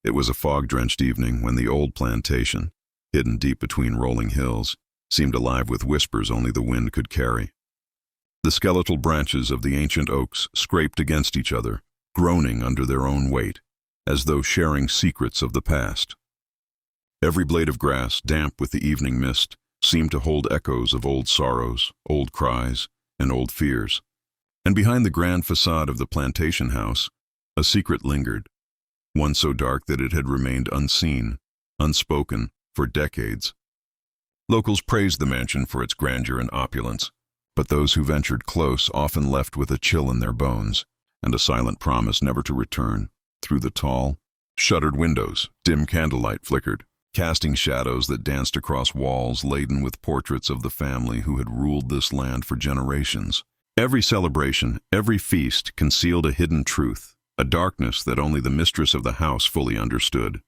It was a fog-drenched evening when the old plantation, hidden deep between rolling hills, seemed alive with whispers only the wind could carry. The skeletal branches of the ancient oaks scraped against each other, groaning under their own weight, as though sharing secrets of the past. Every blade of grass, damp with the evening mist, seemed to hold echoes of old sorrows, old cries, and old fears. And behind the grand facade of the plantation house, a secret lingered, one so dark that it had remained unseen, unspoken, for decades. Locals praised the mansion for its grandeur and opulence, but those who ventured close often left with a chill in their bones, and a silent promise never to return. Through the tall, shuttered windows, dim candlelight flickered, casting shadows that danced across walls laden with portraits of the family who had ruled this land for generations. Every celebration, every feast concealed a hidden truth, a darkness that only the mistress of the house fully understood.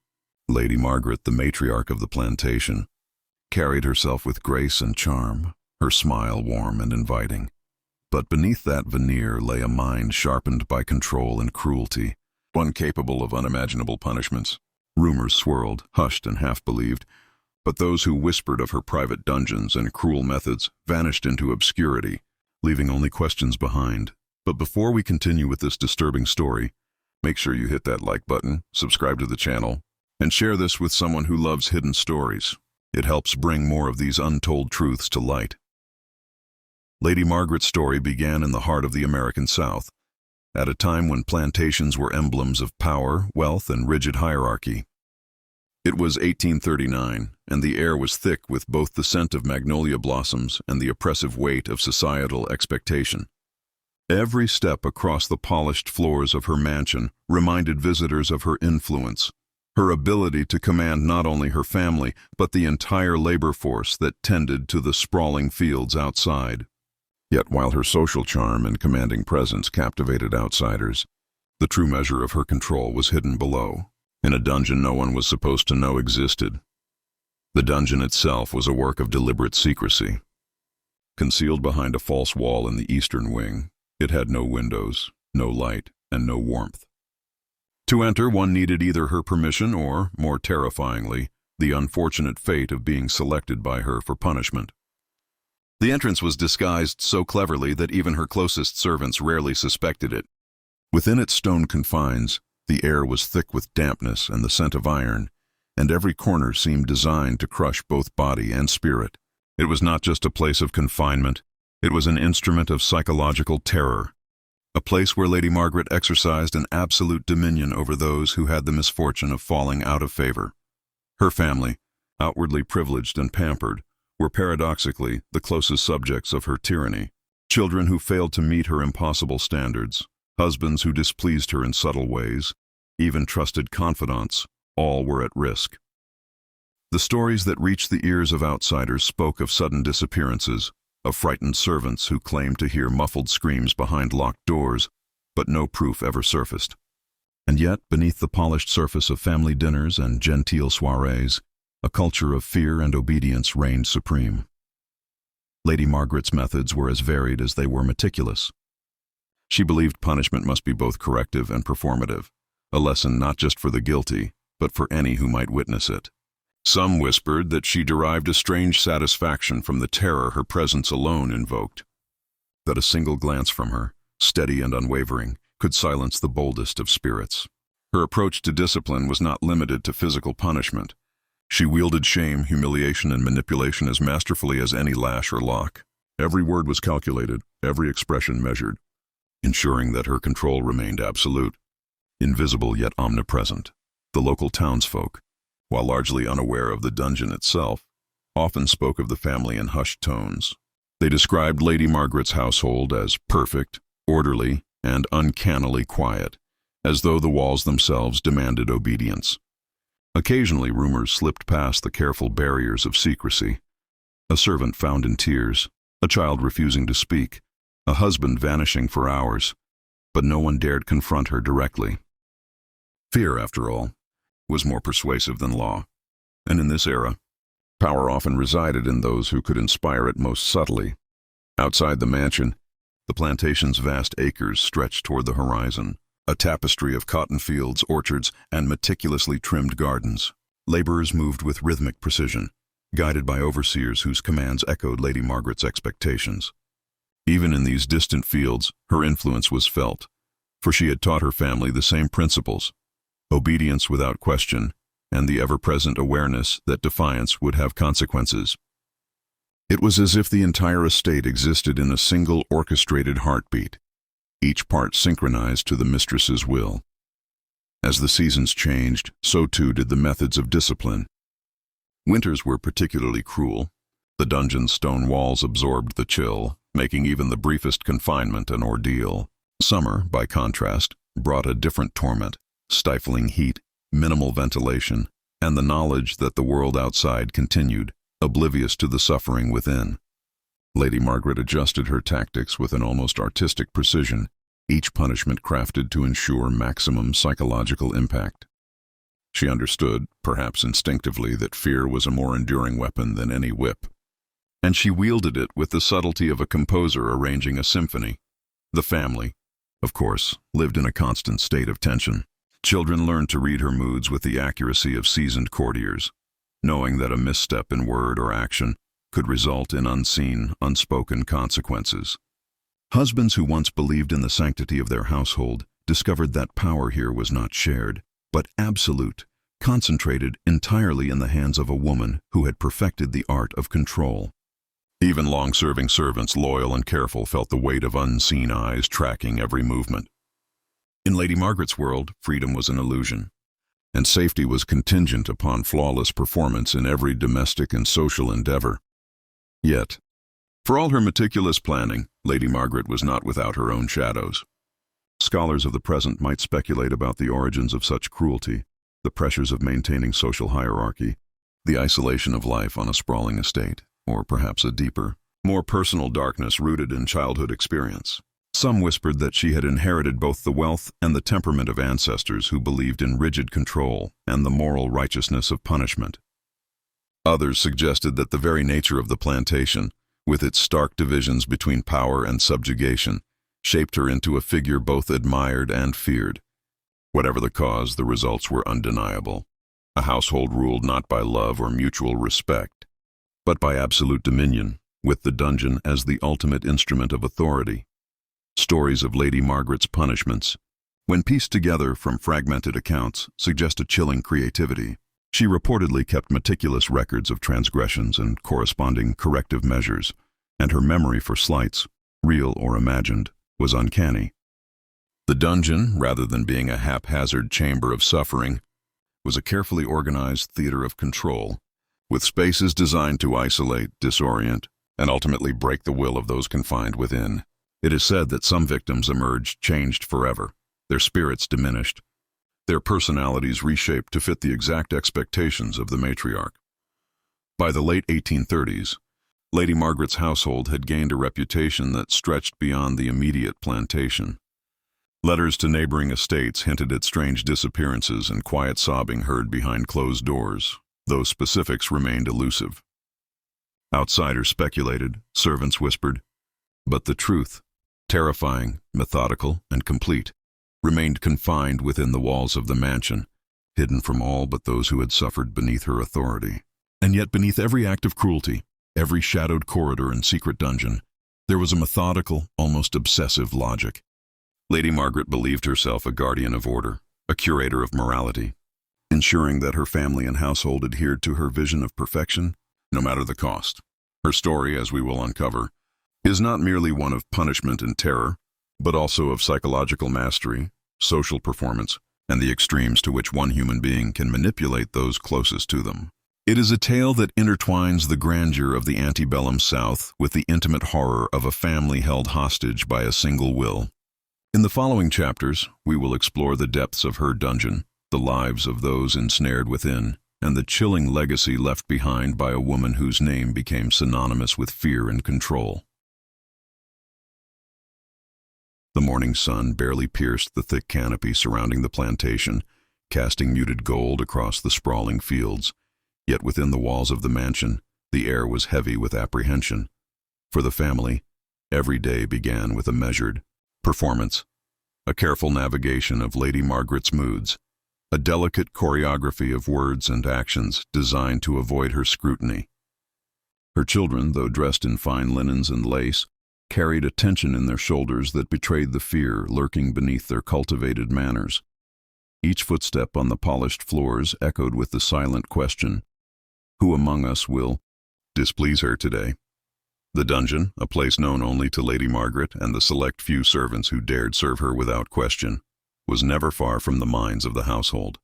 Lady Margaret, the matriarch of the plantation, carried herself with grace and charm, her smile warm and inviting. But beneath that veneer lay a mind sharpened by control and cruelty, one capable of unimaginable punishments. Rumors swirled, hushed and half-believed, but those who whispered of her private dungeons and cruel methods vanished into obscurity, leaving only questions behind. But before we continue with this disturbing story, make sure you hit that like button, subscribe to the channel, and share this with someone who loves hidden stories. It helps bring more of these untold truths to light. Lady Margaret's story began in the heart of the American South, at a time when plantations were emblems of power, wealth, and rigid hierarchy. It was 1839, and the air was thick with both the scent of magnolia blossoms and the oppressive weight of societal expectation. Every step across the polished floors of her mansion reminded visitors of her influence, her ability to command not only her family, but the entire labor force that tended to the sprawling fields outside. Yet while her social charm and commanding presence captivated outsiders, the true measure of her control was hidden below, in a dungeon no one was supposed to know existed. The dungeon itself was a work of deliberate secrecy. Concealed behind a false wall in the eastern wing, it had no windows, no light, and no warmth. To enter, one needed either her permission or, more terrifyingly, the unfortunate fate of being selected by her for punishment. The entrance was disguised so cleverly that even her closest servants rarely suspected it. Within its stone confines, the air was thick with dampness and the scent of iron, and every corner seemed designed to crush both body and spirit. It was not just a place of confinement, it was an instrument of psychological terror, a place where Lady Margaret exercised an absolute dominion over those who had the misfortune of falling out of favor. Her family, outwardly privileged and pampered, were paradoxically the closest subjects of her tyranny. Children who failed to meet her impossible standards, husbands who displeased her in subtle ways, even trusted confidants, all were at risk. The stories that reached the ears of outsiders spoke of sudden disappearances, of frightened servants who claimed to hear muffled screams behind locked doors, but no proof ever surfaced. And yet, beneath the polished surface of family dinners and genteel soirees, a culture of fear and obedience reigned supreme. Lady Margaret's methods were as varied as they were meticulous. She believed punishment must be both corrective and performative, a lesson not just for the guilty, but for any who might witness it. Some whispered that she derived a strange satisfaction from the terror her presence alone invoked, that a single glance from her, steady and unwavering, could silence the boldest of spirits. Her approach to discipline was not limited to physical punishment. She wielded shame, humiliation, and manipulation as masterfully as any lash or lock. Every word was calculated, every expression measured, ensuring that her control remained absolute, invisible yet omnipresent. The local townsfolk, while largely unaware of the dungeon itself, often spoke of the family in hushed tones. They described Lady Margaret's household as perfect, orderly, and uncannily quiet, as though the walls themselves demanded obedience. Occasionally, rumors slipped past the careful barriers of secrecy. A servant found in tears, a child refusing to speak, a husband vanishing for hours, but no one dared confront her directly. Fear, after all, was more persuasive than law, and in this era, power often resided in those who could inspire it most subtly. Outside the mansion, the plantation's vast acres stretched toward the horizon, a tapestry of cotton fields, orchards, and meticulously trimmed gardens. Laborers moved with rhythmic precision, guided by overseers whose commands echoed Lady Margaret's expectations. Even in these distant fields, her influence was felt, for she had taught her family the same principles: obedience without question, and the ever-present awareness that defiance would have consequences. It was as if the entire estate existed in a single orchestrated heartbeat, each part synchronized to the mistress's will. As the seasons changed, so too did the methods of discipline. Winters were particularly cruel. The dungeon's stone walls absorbed the chill, making even the briefest confinement an ordeal. Summer, by contrast, brought a different torment: stifling heat, minimal ventilation, and the knowledge that the world outside continued, oblivious to the suffering within. Lady Margaret adjusted her tactics with an almost artistic precision, each punishment crafted to ensure maximum psychological impact. She understood, perhaps instinctively, that fear was a more enduring weapon than any whip, and she wielded it with the subtlety of a composer arranging a symphony. The family, of course, lived in a constant state of tension. Children learned to read her moods with the accuracy of seasoned courtiers, knowing that a misstep in word or action could result in unseen, unspoken consequences. Husbands who once believed in the sanctity of their household discovered that power here was not shared, but absolute, concentrated entirely in the hands of a woman who had perfected the art of control. Even long-serving servants, loyal and careful, felt the weight of unseen eyes tracking every movement. In Lady Margaret's world, freedom was an illusion, and safety was contingent upon flawless performance in every domestic and social endeavor. Yet, for all her meticulous planning, Lady Margaret was not without her own shadows. Scholars of the present might speculate about the origins of such cruelty, the pressures of maintaining social hierarchy, the isolation of life on a sprawling estate, or perhaps a deeper, more personal darkness rooted in childhood experience. Some whispered that she had inherited both the wealth and the temperament of ancestors who believed in rigid control and the moral righteousness of punishment. Others suggested that the very nature of the plantation, with its stark divisions between power and subjugation, shaped her into a figure both admired and feared. Whatever the cause, the results were undeniable: a household ruled not by love or mutual respect, but by absolute dominion, with the dungeon as the ultimate instrument of authority. Stories of Lady Margaret's punishments, when pieced together from fragmented accounts, suggest a chilling creativity. She reportedly kept meticulous records of transgressions and corresponding corrective measures, and her memory for slights, real or imagined, was uncanny. The dungeon, rather than being a haphazard chamber of suffering, was a carefully organized theater of control, with spaces designed to isolate, disorient, and ultimately break the will of those confined within. It is said that some victims emerged changed forever, their spirits diminished, their personalities reshaped to fit the exact expectations of the matriarch. By the late 1830s, Lady Margaret's household had gained a reputation that stretched beyond the immediate plantation. Letters to neighboring estates hinted at strange disappearances and quiet sobbing heard behind closed doors, though specifics remained elusive. Outsiders speculated, servants whispered, but the truth, terrifying, methodical, and complete, remained confined within the walls of the mansion, hidden from all but those who had suffered beneath her authority. And yet beneath every act of cruelty, every shadowed corridor and secret dungeon, there was a methodical, almost obsessive logic. Lady Margaret believed herself a guardian of order, a curator of morality, ensuring that her family and household adhered to her vision of perfection, no matter the cost. Her story, as we will uncover, is not merely one of punishment and terror, but also of psychological mastery, social performance, and the extremes to which one human being can manipulate those closest to them. It is a tale that intertwines the grandeur of the antebellum South with the intimate horror of a family held hostage by a single will. In the following chapters, we will explore the depths of her dungeon, the lives of those ensnared within, and the chilling legacy left behind by a woman whose name became synonymous with fear and control. The morning sun barely pierced the thick canopy surrounding the plantation, casting muted gold across the sprawling fields. Yet within the walls of the mansion, the air was heavy with apprehension. For the family, every day began with a measured performance, a careful navigation of Lady Margaret's moods, a delicate choreography of words and actions designed to avoid her scrutiny. Her children, though dressed in fine linens and lace, carried a tension in their shoulders that betrayed the fear lurking beneath their cultivated manners. Each footstep on the polished floors echoed with the silent question, "Who among us will displease her today?" The dungeon, a place known only to Lady Margaret and the select few servants who dared serve her without question, was never far from the minds of the household.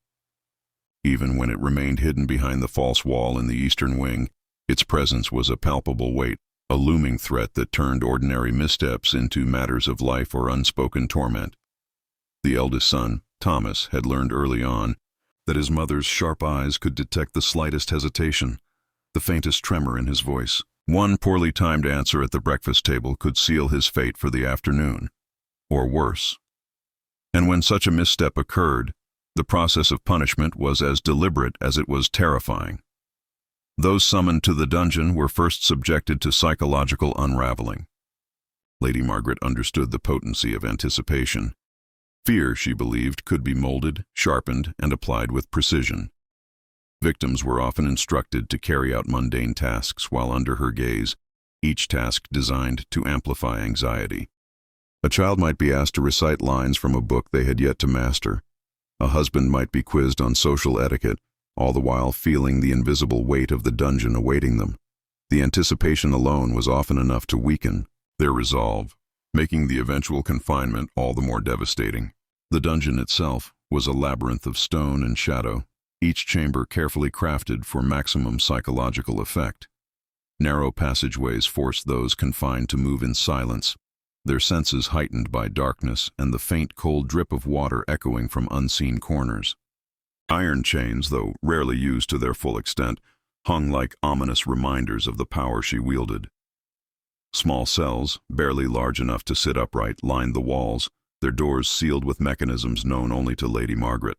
Even when it remained hidden behind the false wall in the eastern wing, its presence was a palpable weight, a looming threat that turned ordinary missteps into matters of life or unspoken torment. The eldest son, Thomas, had learned early on that his mother's sharp eyes could detect the slightest hesitation, the faintest tremor in his voice. One poorly timed answer at the breakfast table could seal his fate for the afternoon, or worse. And when such a misstep occurred, the process of punishment was as deliberate as it was terrifying. Those summoned to the dungeon were first subjected to psychological unraveling. Lady Margaret understood the potency of anticipation. Fear, she believed, could be molded, sharpened, and applied with precision. Victims were often instructed to carry out mundane tasks while under her gaze, each task designed to amplify anxiety. A child might be asked to recite lines from a book they had yet to master. A husband might be quizzed on social etiquette, all the while feeling the invisible weight of the dungeon awaiting them. The anticipation alone was often enough to weaken their resolve, making the eventual confinement all the more devastating. The dungeon itself was a labyrinth of stone and shadow, each chamber carefully crafted for maximum psychological effect. Narrow passageways forced those confined to move in silence, their senses heightened by darkness and the faint cold drip of water echoing from unseen corners. Iron chains, though rarely used to their full extent, hung like ominous reminders of the power she wielded. Small cells, barely large enough to sit upright, lined the walls, their doors sealed with mechanisms known only to Lady Margaret.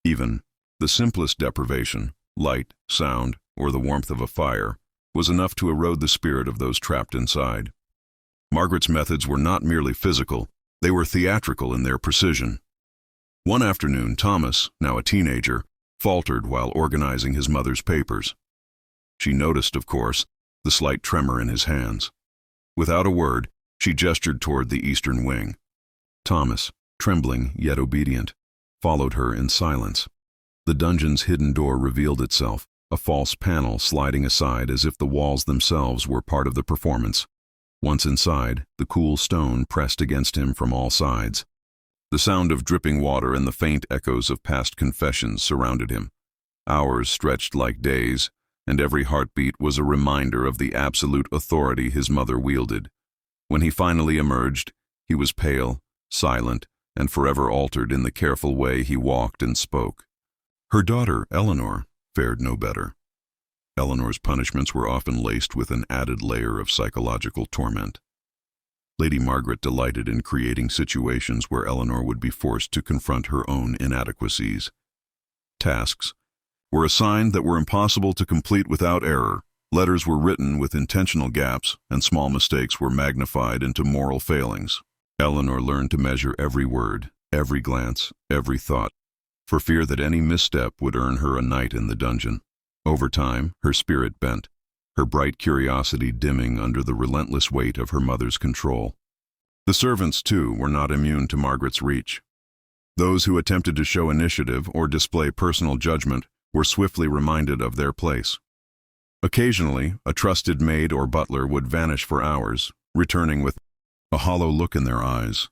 Even the simplest deprivation, light, sound, or the warmth of a fire, was enough to erode the spirit of those trapped inside. Margaret's methods were not merely physical, they were theatrical in their precision. One afternoon, Thomas, now a teenager, faltered while organizing his mother's papers. She noticed, of course, the slight tremor in his hands. Without a word, she gestured toward the eastern wing. Thomas, trembling yet obedient, followed her in silence. The dungeon's hidden door revealed itself, a false panel sliding aside as if the walls themselves were part of the performance. Once inside, the cool stone pressed against him from all sides. The sound of dripping water and the faint echoes of past confessions surrounded him. Hours stretched like days, and every heartbeat was a reminder of the absolute authority his mother wielded. When he finally emerged, he was pale, silent, and forever altered in the careful way he walked and spoke. Her daughter, Eleanor, fared no better. Eleanor's punishments were often laced with an added layer of psychological torment. Lady Margaret delighted in creating situations where Eleanor would be forced to confront her own inadequacies. Tasks were assigned that were impossible to complete without error. Letters were written with intentional gaps, and small mistakes were magnified into moral failings. Eleanor learned to measure every word, every glance, every thought, for fear that any misstep would earn her a night in the dungeon. Over time, her spirit bent, her bright curiosity dimming under the relentless weight of her mother's control. The servants, too, were not immune to Margaret's reach. Those who attempted to show initiative or display personal judgment were swiftly reminded of their place. Occasionally, a trusted maid or butler would vanish for hours, returning with a hollow look in their eyes,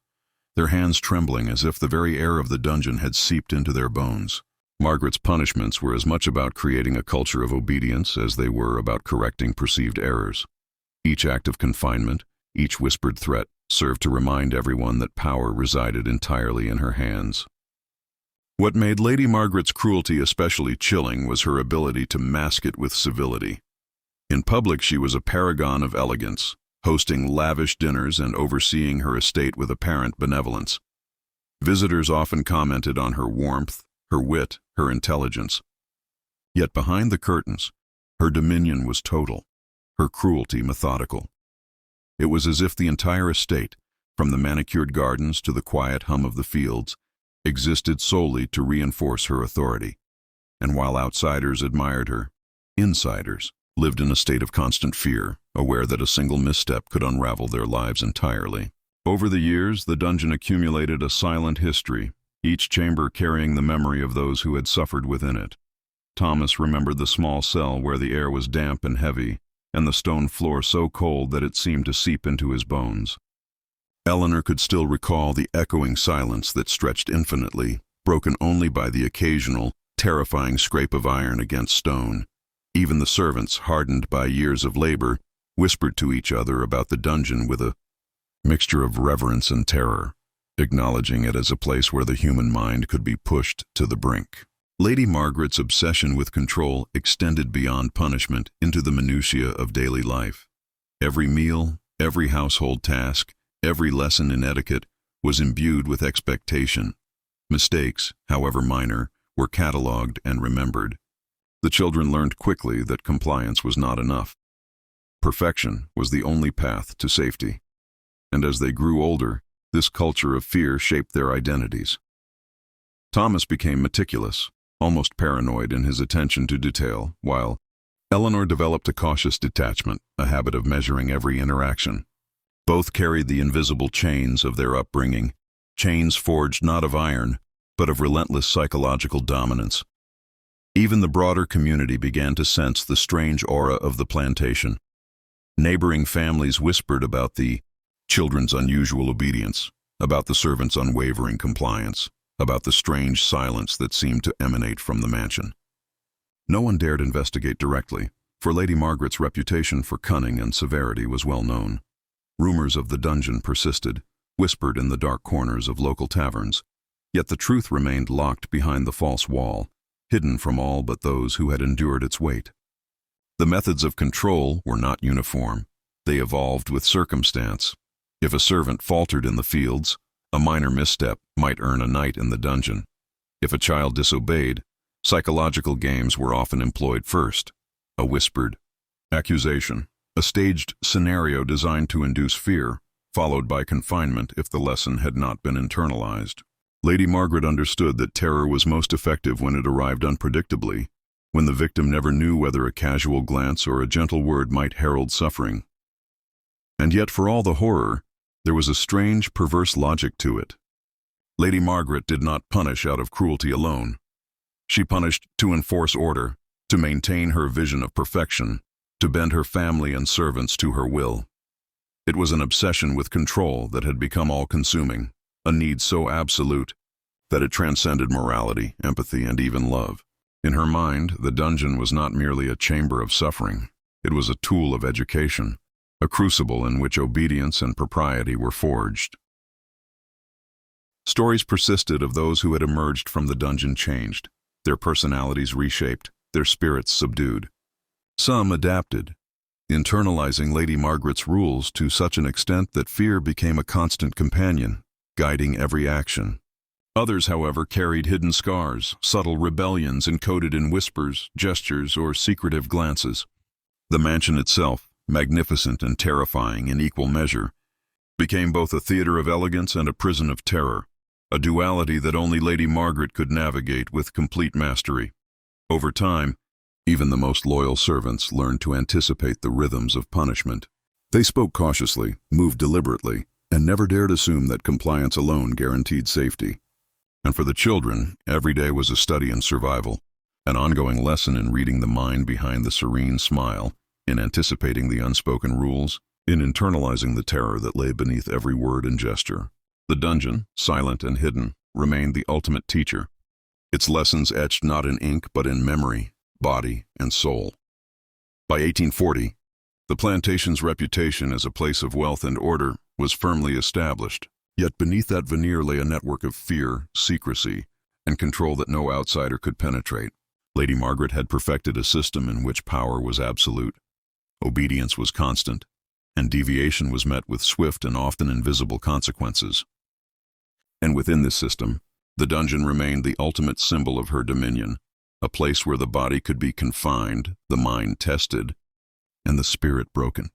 their hands trembling as if the very air of the dungeon had seeped into their bones. Margaret's punishments were as much about creating a culture of obedience as they were about correcting perceived errors. Each act of confinement, each whispered threat, served to remind everyone that power resided entirely in her hands. What made Lady Margaret's cruelty especially chilling was her ability to mask it with civility. In public, she was a paragon of elegance, hosting lavish dinners and overseeing her estate with apparent benevolence. Visitors often commented on her warmth, her wit, her intelligence. Yet behind the curtains, her dominion was total, her cruelty methodical. It was as if the entire estate, from the manicured gardens to the quiet hum of the fields, existed solely to reinforce her authority. And while outsiders admired her, insiders lived in a state of constant fear, aware that a single misstep could unravel their lives entirely. Over the years, the dungeon accumulated a silent history, each chamber carrying the memory of those who had suffered within it. Thomas remembered the small cell where the air was damp and heavy, and the stone floor so cold that it seemed to seep into his bones. Eleanor could still recall the echoing silence that stretched infinitely, broken only by the occasional, terrifying scrape of iron against stone. Even the servants, hardened by years of labor, whispered to each other about the dungeon with a mixture of reverence and terror, acknowledging it as a place where the human mind could be pushed to the brink. Lady Margaret's obsession with control extended beyond punishment into the minutiae of daily life. Every meal, every household task, every lesson in etiquette was imbued with expectation. Mistakes, however minor, were catalogued and remembered. The children learned quickly that compliance was not enough. Perfection was the only path to safety. And as they grew older, this culture of fear shaped their identities. Thomas became meticulous, almost paranoid in his attention to detail, while Eleanor developed a cautious detachment, a habit of measuring every interaction. Both carried the invisible chains of their upbringing, chains forged not of iron, but of relentless psychological dominance. Even the broader community began to sense the strange aura of the plantation. Neighboring families whispered about the children's unusual obedience, about the servants' unwavering compliance, about the strange silence that seemed to emanate from the mansion. No one dared investigate directly, for Lady Margaret's reputation for cunning and severity was well known. Rumors of the dungeon persisted, whispered in the dark corners of local taverns, yet the truth remained locked behind the false wall, hidden from all but those who had endured its weight. The methods of control were not uniform. They evolved with circumstance. If a servant faltered in the fields, a minor misstep might earn a night in the dungeon. If a child disobeyed, psychological games were often employed first. A whispered accusation, a staged scenario designed to induce fear, followed by confinement if the lesson had not been internalized. Lady Margaret understood that terror was most effective when it arrived unpredictably, when the victim never knew whether a casual glance or a gentle word might herald suffering. And yet, for all the horror, there was a strange, perverse logic to it. Lady Margaret did not punish out of cruelty alone. She punished to enforce order, to maintain her vision of perfection, to bend her family and servants to her will. It was an obsession with control that had become all-consuming, a need so absolute that it transcended morality, empathy, and even love. In her mind, the dungeon was not merely a chamber of suffering. It was a tool of education, a crucible in which obedience and propriety were forged. Stories persisted of those who had emerged from the dungeon changed, their personalities reshaped, their spirits subdued. Some adapted, internalizing Lady Margaret's rules to such an extent that fear became a constant companion, guiding every action. Others, however, carried hidden scars, subtle rebellions encoded in whispers, gestures, or secretive glances. The mansion itself, magnificent and terrifying in equal measure, became both a theater of elegance and a prison of terror, a duality that only Lady Margaret could navigate with complete mastery. Over time, even the most loyal servants learned to anticipate the rhythms of punishment. They spoke cautiously, moved deliberately, and never dared assume that compliance alone guaranteed safety. And for the children, every day was a study in survival, an ongoing lesson in reading the mind behind the serene smile, in anticipating the unspoken rules, in internalizing the terror that lay beneath every word and gesture. The dungeon, silent and hidden, remained the ultimate teacher, its lessons etched not in ink but in memory, body, and soul. By 1840, the plantation's reputation as a place of wealth and order was firmly established, yet beneath that veneer lay a network of fear, secrecy, and control that no outsider could penetrate. Lady Margaret had perfected a system in which power was absolute, obedience was constant, and deviation was met with swift and often invisible consequences. And within this system, the dungeon remained the ultimate symbol of her dominion, a place where the body could be confined, the mind tested, and the spirit broken.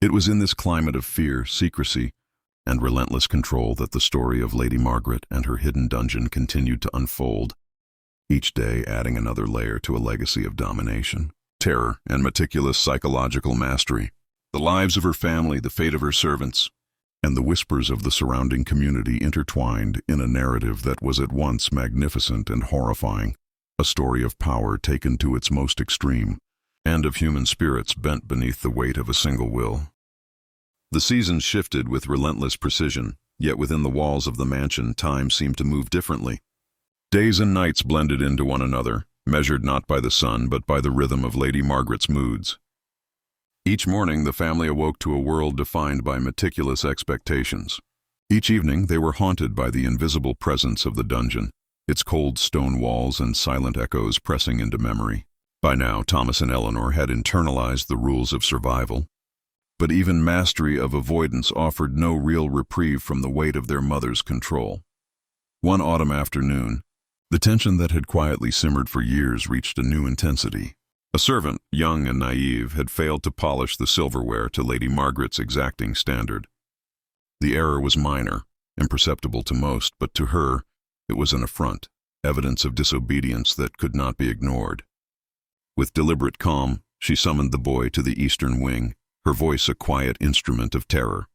It was in this climate of fear, secrecy, and relentless control that the story of Lady Margaret and her hidden dungeon continued to unfold, each day adding another layer to a legacy of domination, terror, and meticulous psychological mastery. The lives of her family, the fate of her servants, and the whispers of the surrounding community intertwined in a narrative that was at once magnificent and horrifying, a story of power taken to its most extreme, and of human spirits bent beneath the weight of a single will. The seasons shifted with relentless precision, yet within the walls of the mansion time seemed to move differently. Days and nights blended into one another, measured not by the sun but by the rhythm of Lady Margaret's moods. Each morning the family awoke to a world defined by meticulous expectations. Each evening they were haunted by the invisible presence of the dungeon, its cold stone walls and silent echoes pressing into memory. By now Thomas and Eleanor had internalized the rules of survival, but even mastery of avoidance offered no real reprieve from the weight of their mother's control. One autumn afternoon, the tension that had quietly simmered for years reached a new intensity. A servant, young and naive, had failed to polish the silverware to Lady Margaret's exacting standard. The error was minor, imperceptible to most, but to her it was an affront, evidence of disobedience that could not be ignored. With deliberate calm, she summoned the boy to the eastern wing, her voice a quiet instrument of terror.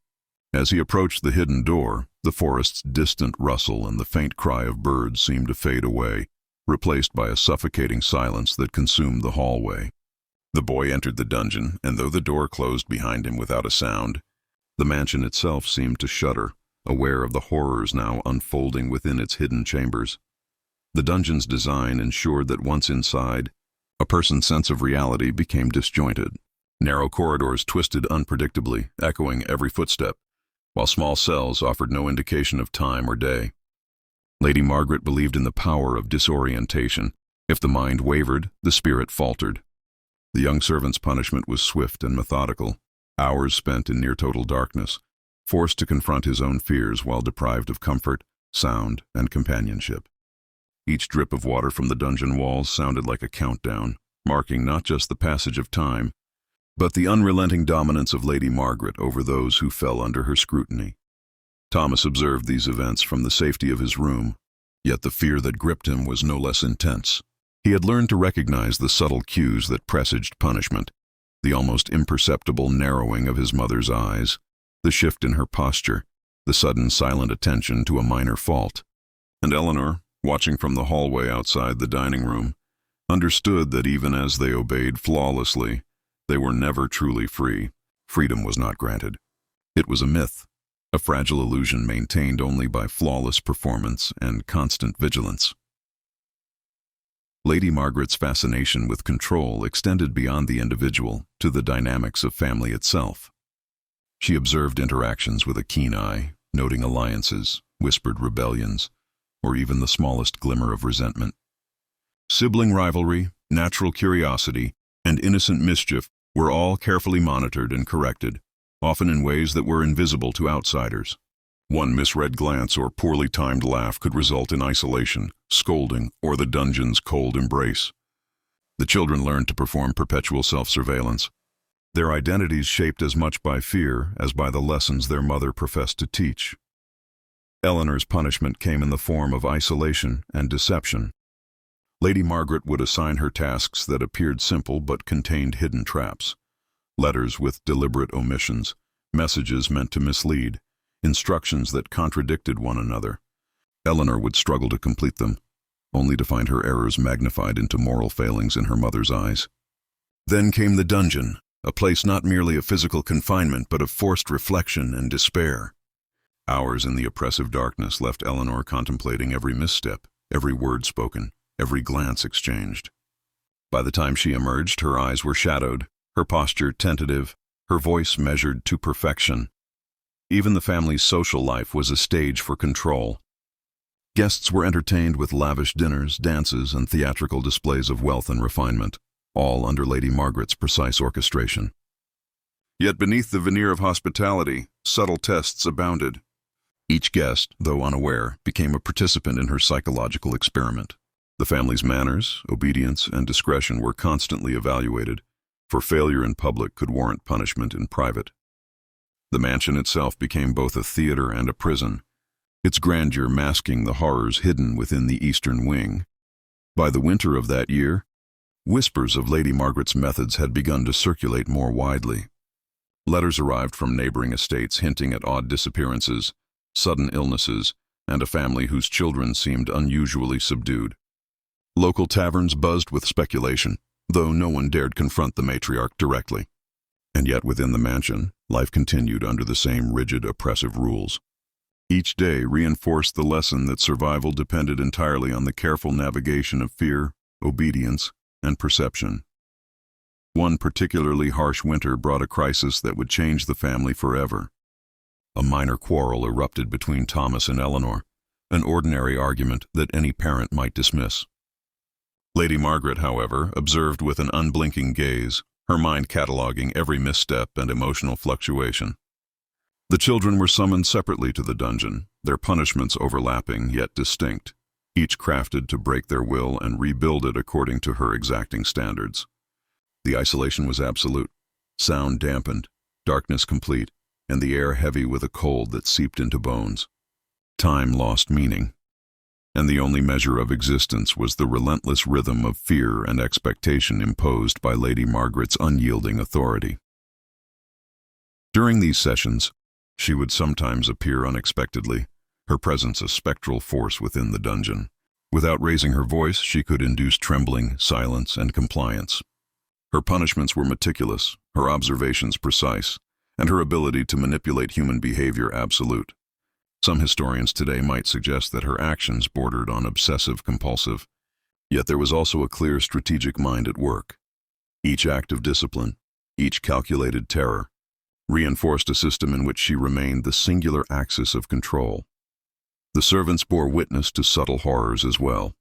As he approached the hidden door, the forest's distant rustle and the faint cry of birds seemed to fade away, replaced by a suffocating silence that consumed the hallway. The boy entered the dungeon, and though the door closed behind him without a sound, the mansion itself seemed to shudder, aware of the horrors now unfolding within its hidden chambers. The dungeon's design ensured that once inside, a person's sense of reality became disjointed. Narrow corridors twisted unpredictably, echoing every footstep, while small cells offered no indication of time or day. Lady Margaret believed in the power of disorientation. If the mind wavered, the spirit faltered. The young servant's punishment was swift and methodical, hours spent in near-total darkness, forced to confront his own fears while deprived of comfort, sound, and companionship. Each drip of water from the dungeon walls sounded like a countdown, marking not just the passage of time, but the unrelenting dominance of Lady Margaret over those who fell under her scrutiny. Thomas observed these events from the safety of his room, yet the fear that gripped him was no less intense. He had learned to recognize the subtle cues that presaged punishment, the almost imperceptible narrowing of his mother's eyes, the shift in her posture, the sudden silent attention to a minor fault. And Eleanor, watching from the hallway outside the dining room, understood that even as they obeyed flawlessly, they were never truly free. Freedom was not granted. It was a myth, a fragile illusion maintained only by flawless performance and constant vigilance. Lady Margaret's fascination with control extended beyond the individual to the dynamics of family itself. She observed interactions with a keen eye, noting alliances, whispered rebellions, or even the smallest glimmer of resentment. Sibling rivalry, natural curiosity, and innocent mischief were all carefully monitored and corrected, often in ways that were invisible to outsiders. One misread glance or poorly timed laugh could result in isolation, scolding, or the dungeon's cold embrace. The children learned to perform perpetual self-surveillance, their identities shaped as much by fear as by the lessons their mother professed to teach. Eleanor's punishment came in the form of isolation and deception. Lady Margaret would assign her tasks that appeared simple but contained hidden traps. Letters with deliberate omissions, messages meant to mislead, instructions that contradicted one another. Eleanor would struggle to complete them, only to find her errors magnified into moral failings in her mother's eyes. Then came the dungeon, a place not merely of physical confinement but of forced reflection and despair. Hours in the oppressive darkness left Eleanor contemplating every misstep, every word spoken, every glance exchanged. By the time she emerged, her eyes were shadowed, her posture tentative, her voice measured to perfection. Even the family's social life was a stage for control. Guests were entertained with lavish dinners, dances, and theatrical displays of wealth and refinement, all under Lady Margaret's precise orchestration. Yet beneath the veneer of hospitality, subtle tests abounded. Each guest, though unaware, became a participant in her psychological experiment. The family's manners, obedience, and discretion were constantly evaluated, for failure in public could warrant punishment in private. The mansion itself became both a theater and a prison, its grandeur masking the horrors hidden within the eastern wing. By the winter of that year, whispers of Lady Margaret's methods had begun to circulate more widely. Letters arrived from neighboring estates hinting at odd disappearances, sudden illnesses, and a family whose children seemed unusually subdued. Local taverns buzzed with speculation, though no one dared confront the matriarch directly. And yet within the mansion, life continued under the same rigid, oppressive rules. Each day reinforced the lesson that survival depended entirely on the careful navigation of fear, obedience, and perception. One particularly harsh winter brought a crisis that would change the family forever. A minor quarrel erupted between Thomas and Eleanor, an ordinary argument that any parent might dismiss. Lady Margaret, however, observed with an unblinking gaze, her mind cataloging every misstep and emotional fluctuation. The children were summoned separately to the dungeon, their punishments overlapping yet distinct, each crafted to break their will and rebuild it according to her exacting standards. The isolation was absolute, sound dampened, darkness complete, and the air heavy with a cold that seeped into bones. Time lost meaning, and the only measure of existence was the relentless rhythm of fear and expectation imposed by Lady Margaret's unyielding authority. During these sessions, she would sometimes appear unexpectedly, her presence a spectral force within the dungeon. Without raising her voice, she could induce trembling, silence, and compliance. Her punishments were meticulous, her observations precise, and her ability to manipulate human behavior absolute. Some historians today might suggest that her actions bordered on obsessive-compulsive, yet there was also a clear strategic mind at work. Each act of discipline, each calculated terror, reinforced a system in which she remained the singular axis of control. The servants bore witness to subtle horrors as well.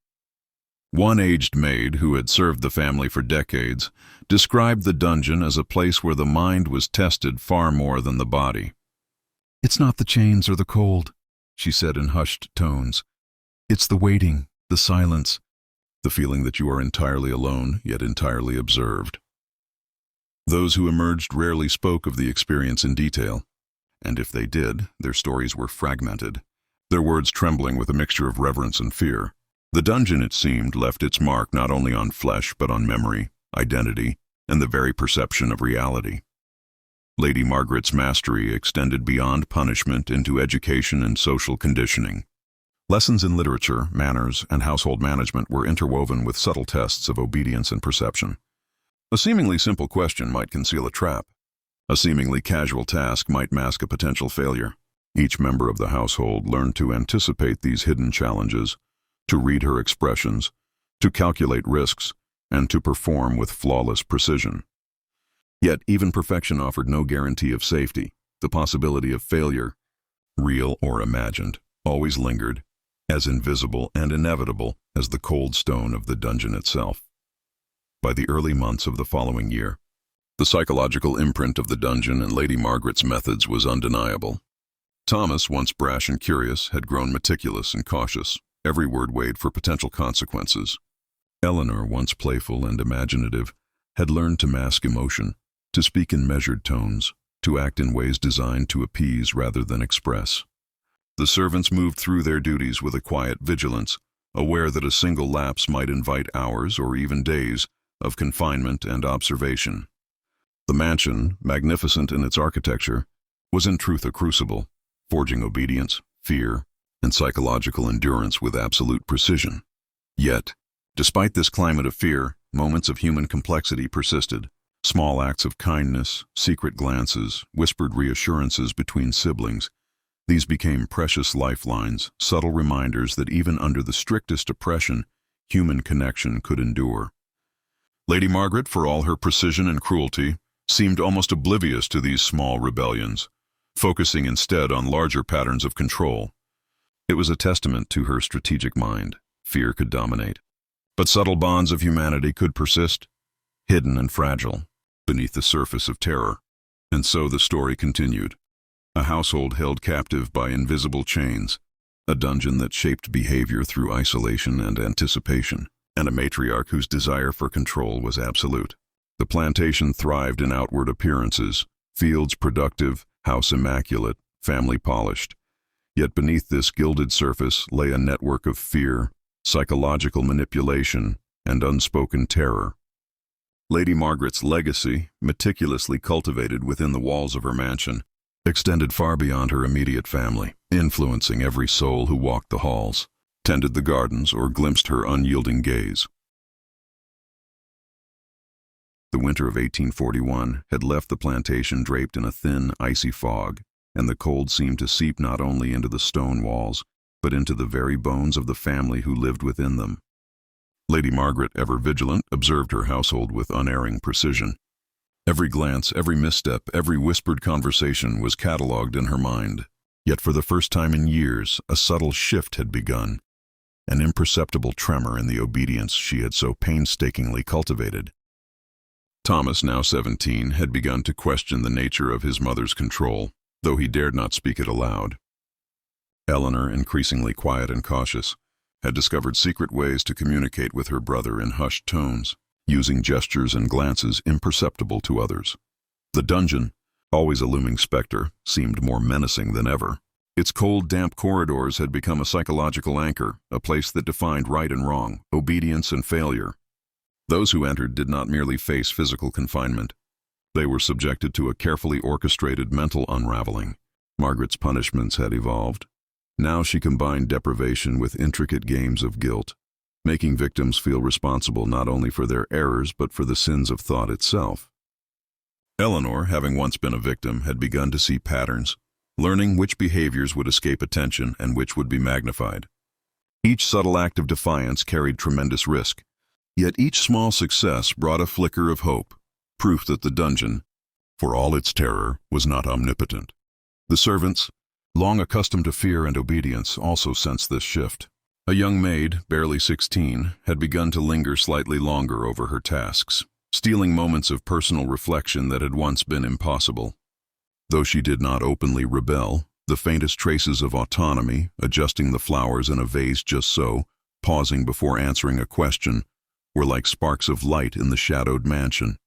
One aged maid, who had served the family for decades, described the dungeon as a place where the mind was tested far more than the body. "It's not the chains or the cold," she said in hushed tones. "It's the waiting, the silence, the feeling that you are entirely alone, yet entirely observed." Those who emerged rarely spoke of the experience in detail, and if they did, their stories were fragmented, their words trembling with a mixture of reverence and fear. The dungeon, it seemed, left its mark not only on flesh but on memory, identity, and the very perception of reality. Lady Margaret's mastery extended beyond punishment into education and social conditioning. Lessons in literature, manners, and household management were interwoven with subtle tests of obedience and perception. A seemingly simple question might conceal a trap. A seemingly casual task might mask a potential failure. Each member of the household learned to anticipate these hidden challenges, to read her expressions, to calculate risks, and to perform with flawless precision. Yet even perfection offered no guarantee of safety. The possibility of failure, real or imagined, always lingered, as invisible and inevitable as the cold stone of the dungeon itself. By the early months of the following year, the psychological imprint of the dungeon and Lady Margaret's methods was undeniable. Thomas, once brash and curious, had grown meticulous and cautious, every word weighed for potential consequences. Eleanor, once playful and imaginative, had learned to mask emotion, to speak in measured tones, to act in ways designed to appease rather than express. The servants moved through their duties with a quiet vigilance, aware that a single lapse might invite hours or even days of confinement and observation. The mansion, magnificent in its architecture, was in truth a crucible, forging obedience, fear, and psychological endurance with absolute precision. Yet, despite this climate of fear, moments of human complexity persisted. Small acts of kindness, secret glances, whispered reassurances between siblings. These became precious lifelines, subtle reminders that even under the strictest oppression, human connection could endure. Lady Margaret, for all her precision and cruelty, seemed almost oblivious to these small rebellions, focusing instead on larger patterns of control. It was a testament to her strategic mind. Fear could dominate, but subtle bonds of humanity could persist, hidden and fragile, beneath the surface of terror. And so the story continued. A household held captive by invisible chains, a dungeon that shaped behavior through isolation and anticipation, and a matriarch whose desire for control was absolute. The plantation thrived in outward appearances, fields productive, house immaculate, family polished. Yet beneath this gilded surface lay a network of fear, psychological manipulation, and unspoken terror. Lady Margaret's legacy, meticulously cultivated within the walls of her mansion, extended far beyond her immediate family, influencing every soul who walked the halls, tended the gardens, or glimpsed her unyielding gaze. The winter of 1841 had left the plantation draped in a thin, icy fog, and the cold seemed to seep not only into the stone walls, but into the very bones of the family who lived within them. Lady Margaret, ever vigilant, observed her household with unerring precision. Every glance, every misstep, every whispered conversation was catalogued in her mind. Yet for the first time in years, a subtle shift had begun, an imperceptible tremor in the obedience she had so painstakingly cultivated. Thomas, now 17, had begun to question the nature of his mother's control, though he dared not speak it aloud. Eleanor, increasingly quiet and cautious, had discovered secret ways to communicate with her brother in hushed tones, using gestures and glances imperceptible to others. The dungeon, always a looming specter, seemed more menacing than ever. Its cold, damp corridors had become a psychological anchor, a place that defined right and wrong, obedience and failure. Those who entered did not merely face physical confinement. They were subjected to a carefully orchestrated mental unraveling. Margaret's punishments had evolved. Now she combined deprivation with intricate games of guilt, making victims feel responsible not only for their errors but for the sins of thought itself. Eleanor, having once been a victim, had begun to see patterns, learning which behaviors would escape attention and which would be magnified. Each subtle act of defiance carried tremendous risk, yet each small success brought a flicker of hope, proof that the dungeon, for all its terror, was not omnipotent. The servants, long accustomed to fear and obedience, also sensed this shift. A young maid, barely 16, had begun to linger slightly longer over her tasks, stealing moments of personal reflection that had once been impossible. Though she did not openly rebel, the faintest traces of autonomy, adjusting the flowers in a vase just so, pausing before answering a question, were like sparks of light in the shadowed mansion.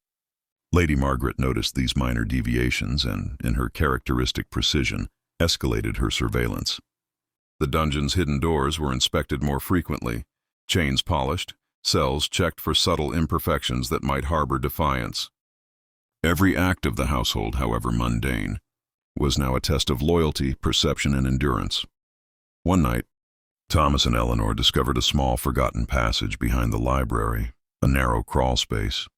Lady Margaret noticed these minor deviations and, in her characteristic precision, escalated her surveillance. The dungeon's hidden doors were inspected more frequently, chains polished, cells checked for subtle imperfections that might harbor defiance. Every act of the household, however mundane, was now a test of loyalty, perception, and endurance. One night, Thomas and Eleanor discovered a small, forgotten passage behind the library, a narrow crawl space,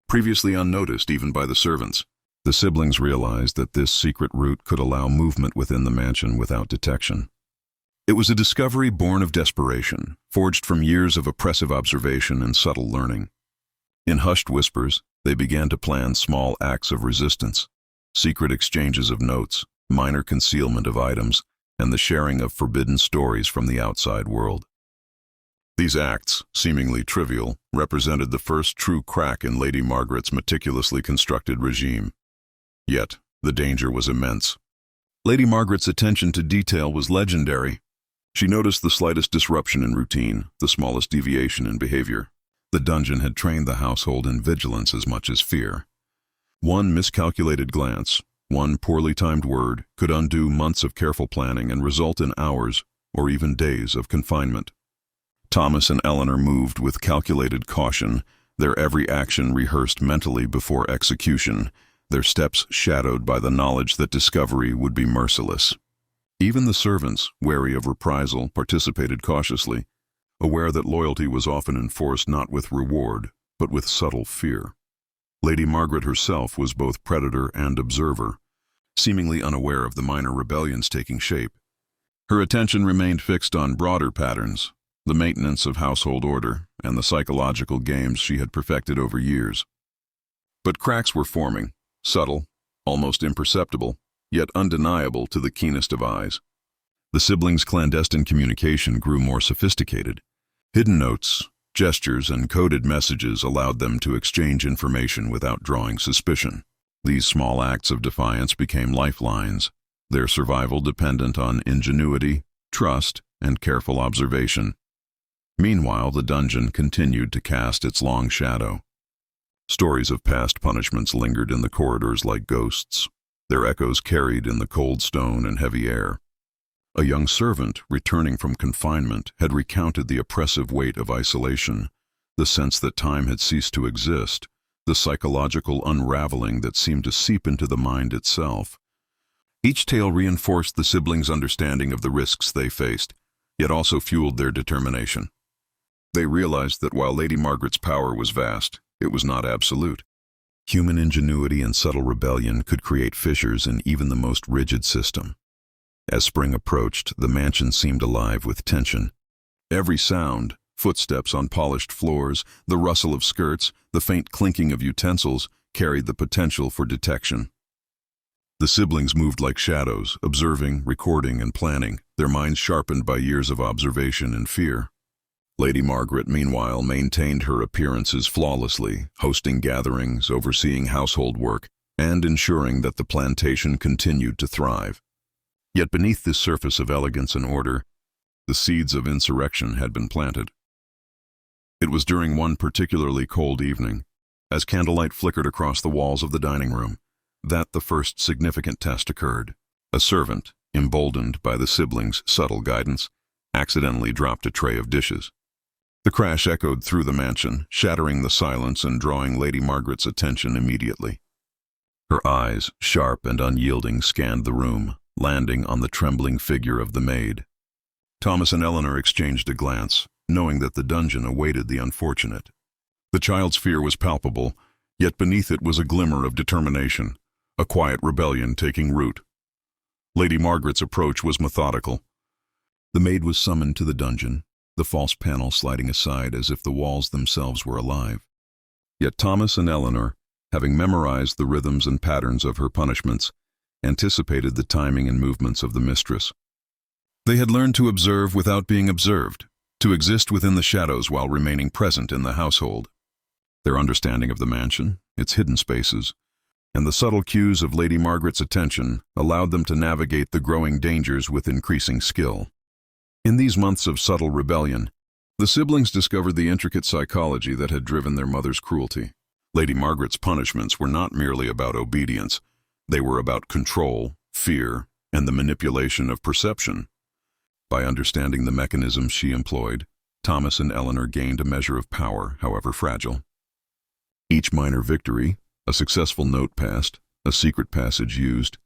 previously unnoticed even by the servants. The siblings realized that this secret route could allow movement within the mansion without detection. It was a discovery born of desperation, forged from years of oppressive observation and subtle learning. In hushed whispers, they began to plan small acts of resistance, secret exchanges of notes, minor concealment of items, and the sharing of forbidden stories from the outside world. These acts, seemingly trivial, represented the first true crack in Lady Margaret's meticulously constructed regime. Yet, the danger was immense. Lady Margaret's attention to detail was legendary. She noticed the slightest disruption in routine, the smallest deviation in behavior. The dungeon had trained the household in vigilance as much as fear. One miscalculated glance, one poorly timed word, could undo months of careful planning and result in hours or even days of confinement. Thomas and Eleanor moved with calculated caution, their every action rehearsed mentally before execution, their steps shadowed by the knowledge that discovery would be merciless. Even the servants, wary of reprisal, participated cautiously, aware that loyalty was often enforced not with reward, but with subtle fear. Lady Margaret herself was both predator and observer, seemingly unaware of the minor rebellions taking shape. Her attention remained fixed on broader patterns, the maintenance of household order, and the psychological games she had perfected over years. But cracks were forming, subtle, almost imperceptible, yet undeniable to the keenest of eyes. The siblings' clandestine communication grew more sophisticated. Hidden notes, gestures, and coded messages allowed them to exchange information without drawing suspicion. These small acts of defiance became lifelines, their survival dependent on ingenuity, trust, and careful observation. Meanwhile, the dungeon continued to cast its long shadow. Stories of past punishments lingered in the corridors like ghosts. their echoes carried in the cold stone and heavy air. A young servant, returning from confinement, had recounted the oppressive weight of isolation, the sense that time had ceased to exist, the psychological unraveling that seemed to seep into the mind itself. Each tale reinforced the siblings' understanding of the risks they faced, yet also fueled their determination. They realized that while Lady Margaret's power was vast, it was not absolute. Human ingenuity and subtle rebellion could create fissures in even the most rigid system. As spring approached, the mansion seemed alive with tension. Every sound, footsteps on polished floors, the rustle of skirts, the faint clinking of utensils, carried the potential for detection. The siblings moved like shadows, observing, recording, and planning, their minds sharpened by years of observation and fear. Lady Margaret, meanwhile, maintained her appearances flawlessly, hosting gatherings, overseeing household work, and ensuring that the plantation continued to thrive. Yet beneath this surface of elegance and order, the seeds of insurrection had been planted. It was during one particularly cold evening, as candlelight flickered across the walls of the dining room, that the first significant test occurred. A servant, emboldened by the siblings' subtle guidance, accidentally dropped a tray of dishes. The crash echoed through the mansion, shattering the silence and drawing Lady Margaret's attention immediately. Her eyes, sharp and unyielding, scanned the room, landing on the trembling figure of the maid. Thomas and Eleanor exchanged a glance, knowing that the dungeon awaited the unfortunate. The child's fear was palpable, yet beneath it was a glimmer of determination, a quiet rebellion taking root. Lady Margaret's approach was methodical. The maid was summoned to the dungeon, the false panel sliding aside as if the walls themselves were alive. Yet Thomas and Eleanor, having memorized the rhythms and patterns of her punishments, anticipated the timing and movements of the mistress. They had learned to observe without being observed, to exist within the shadows while remaining present in the household. Their understanding of the mansion, its hidden spaces, and the subtle cues of Lady Margaret's attention allowed them to navigate the growing dangers with increasing skill. In these months of subtle rebellion, the siblings discovered the intricate psychology that had driven their mother's cruelty. Lady Margaret's punishments were not merely about obedience. They were about control, fear, and the manipulation of perception. By understanding the mechanisms she employed, Thomas and Eleanor gained a measure of power, however fragile. Each minor victory, a successful note passed, a secret passage used,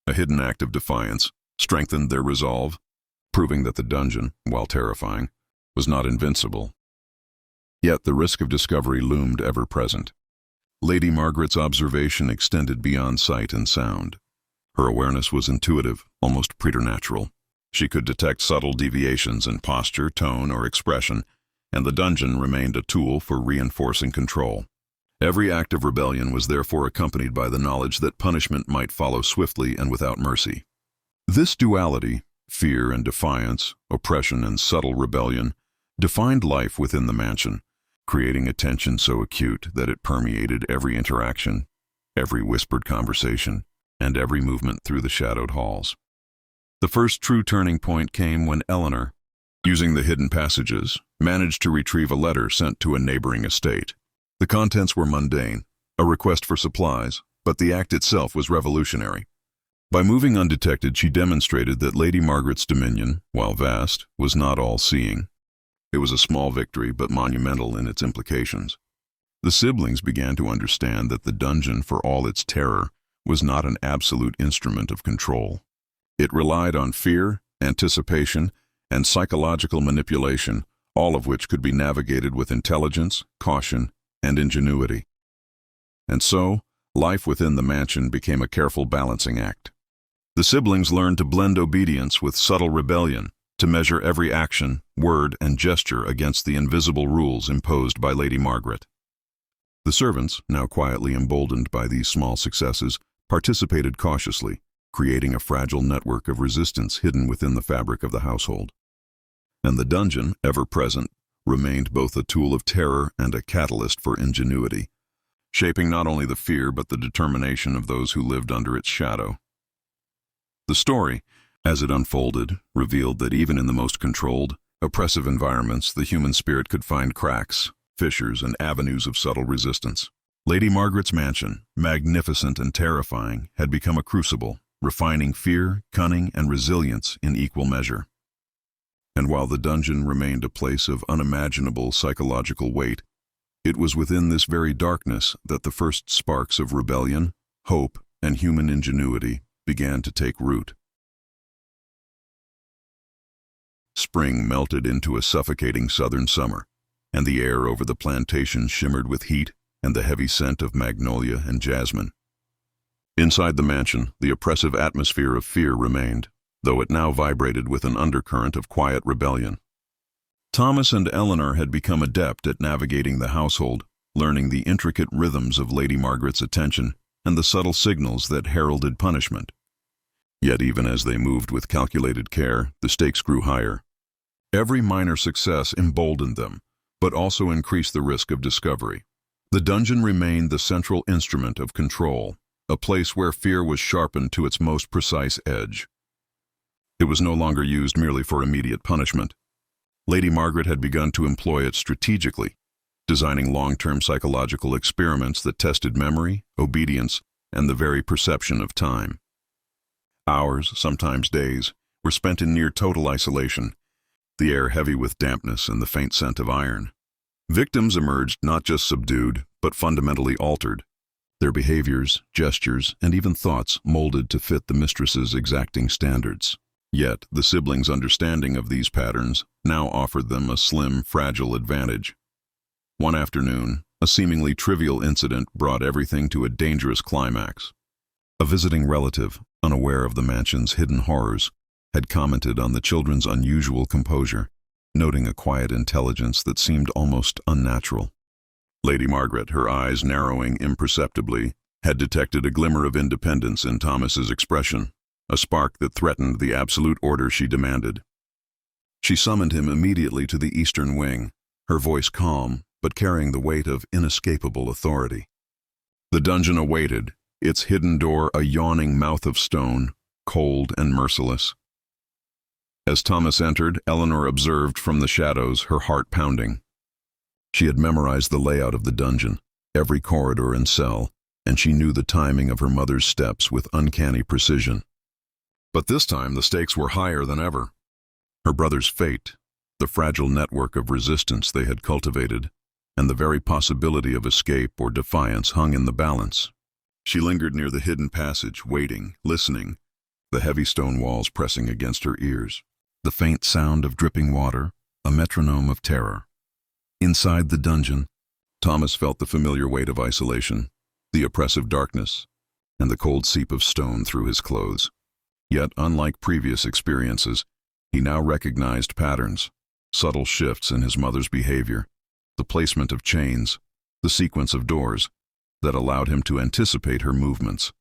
a hidden act of defiance, strengthened their resolve, proving that the dungeon, while terrifying, was not invincible. Yet the risk of discovery loomed ever present. Lady Margaret's observation extended beyond sight and sound. Her awareness was intuitive, almost preternatural. She could detect subtle deviations in posture, tone, or expression, and the dungeon remained a tool for reinforcing control. Every act of rebellion was therefore accompanied by the knowledge that punishment might follow swiftly and without mercy. This duality, fear and defiance, oppression and subtle rebellion, defined life within the mansion, creating a tension so acute that it permeated every interaction, every whispered conversation, and every movement through the shadowed halls. The first true turning point came when Eleanor, using the hidden passages, managed to retrieve a letter sent to a neighboring estate. The contents were mundane, a request for supplies, but the act itself was revolutionary. By moving undetected, she demonstrated that Lady Margaret's dominion, while vast, was not all-seeing. It was a small victory, but monumental in its implications. The siblings began to understand that the dungeon, for all its terror, was not an absolute instrument of control. It relied on fear, anticipation, and psychological manipulation, all of which could be navigated with intelligence, caution, and ingenuity. And so, life within the mansion became a careful balancing act. The siblings learned to blend obedience with subtle rebellion, to measure every action, word, and gesture against the invisible rules imposed by Lady Margaret. The servants, now quietly emboldened by these small successes, participated cautiously, creating a fragile network of resistance hidden within the fabric of the household. And the dungeon, ever present, remained both a tool of terror and a catalyst for ingenuity, shaping not only the fear but the determination of those who lived under its shadow. The story, as it unfolded, revealed that even in the most controlled, oppressive environments, the human spirit could find cracks, fissures, and avenues of subtle resistance. Lady Margaret's mansion, magnificent and terrifying, had become a crucible, refining fear, cunning, and resilience in equal measure. And while the dungeon remained a place of unimaginable psychological weight, it was within this very darkness that the first sparks of rebellion, hope, and human ingenuity began to take root. Spring melted into a suffocating southern summer, and the air over the plantation shimmered with heat and the heavy scent of magnolia and jasmine. Inside the mansion, the oppressive atmosphere of fear remained, though it now vibrated with an undercurrent of quiet rebellion. Thomas and Eleanor had become adept at navigating the household, learning the intricate rhythms of Lady Margaret's attention and the subtle signals that heralded punishment. Yet even as they moved with calculated care, the stakes grew higher. Every minor success emboldened them, but also increased the risk of discovery. The dungeon remained the central instrument of control, a place where fear was sharpened to its most precise edge. It was no longer used merely for immediate punishment. Lady Margaret had begun to employ it strategically, designing long-term psychological experiments that tested memory, obedience, and the very perception of time. Hours, sometimes days, were spent in near total isolation, the air heavy with dampness and the faint scent of iron. Victims emerged not just subdued, but fundamentally altered, their behaviors, gestures, and even thoughts molded to fit the mistress's exacting standards. Yet, the siblings' understanding of these patterns now offered them a slim, fragile advantage. One afternoon, a seemingly trivial incident brought everything to a dangerous climax. A visiting relative, unaware of the mansion's hidden horrors, had commented on the children's unusual composure, noting a quiet intelligence that seemed almost unnatural. Lady Margaret, her eyes narrowing imperceptibly, had detected a glimmer of independence in Thomas's expression, a spark that threatened the absolute order she demanded. She summoned him immediately to the eastern wing, her voice calm, but carrying the weight of inescapable authority. The dungeon awaited, its hidden door a yawning mouth of stone, cold and merciless. As Thomas entered, Eleanor observed from the shadows, her heart pounding. She had memorized the layout of the dungeon, every corridor and cell, and she knew the timing of her mother's steps with uncanny precision. But this time the stakes were higher than ever. Her brother's fate, the fragile network of resistance they had cultivated, and the very possibility of escape or defiance hung in the balance. She lingered near the hidden passage, waiting, listening, the heavy stone walls pressing against her ears. The faint sound of dripping water, a metronome of terror. Inside the dungeon, Thomas felt the familiar weight of isolation, the oppressive darkness, and the cold seep of stone through his clothes. Yet, unlike previous experiences, he now recognized patterns, subtle shifts in his mother's behavior, the placement of chains, the sequence of doors, that allowed him to anticipate her movements.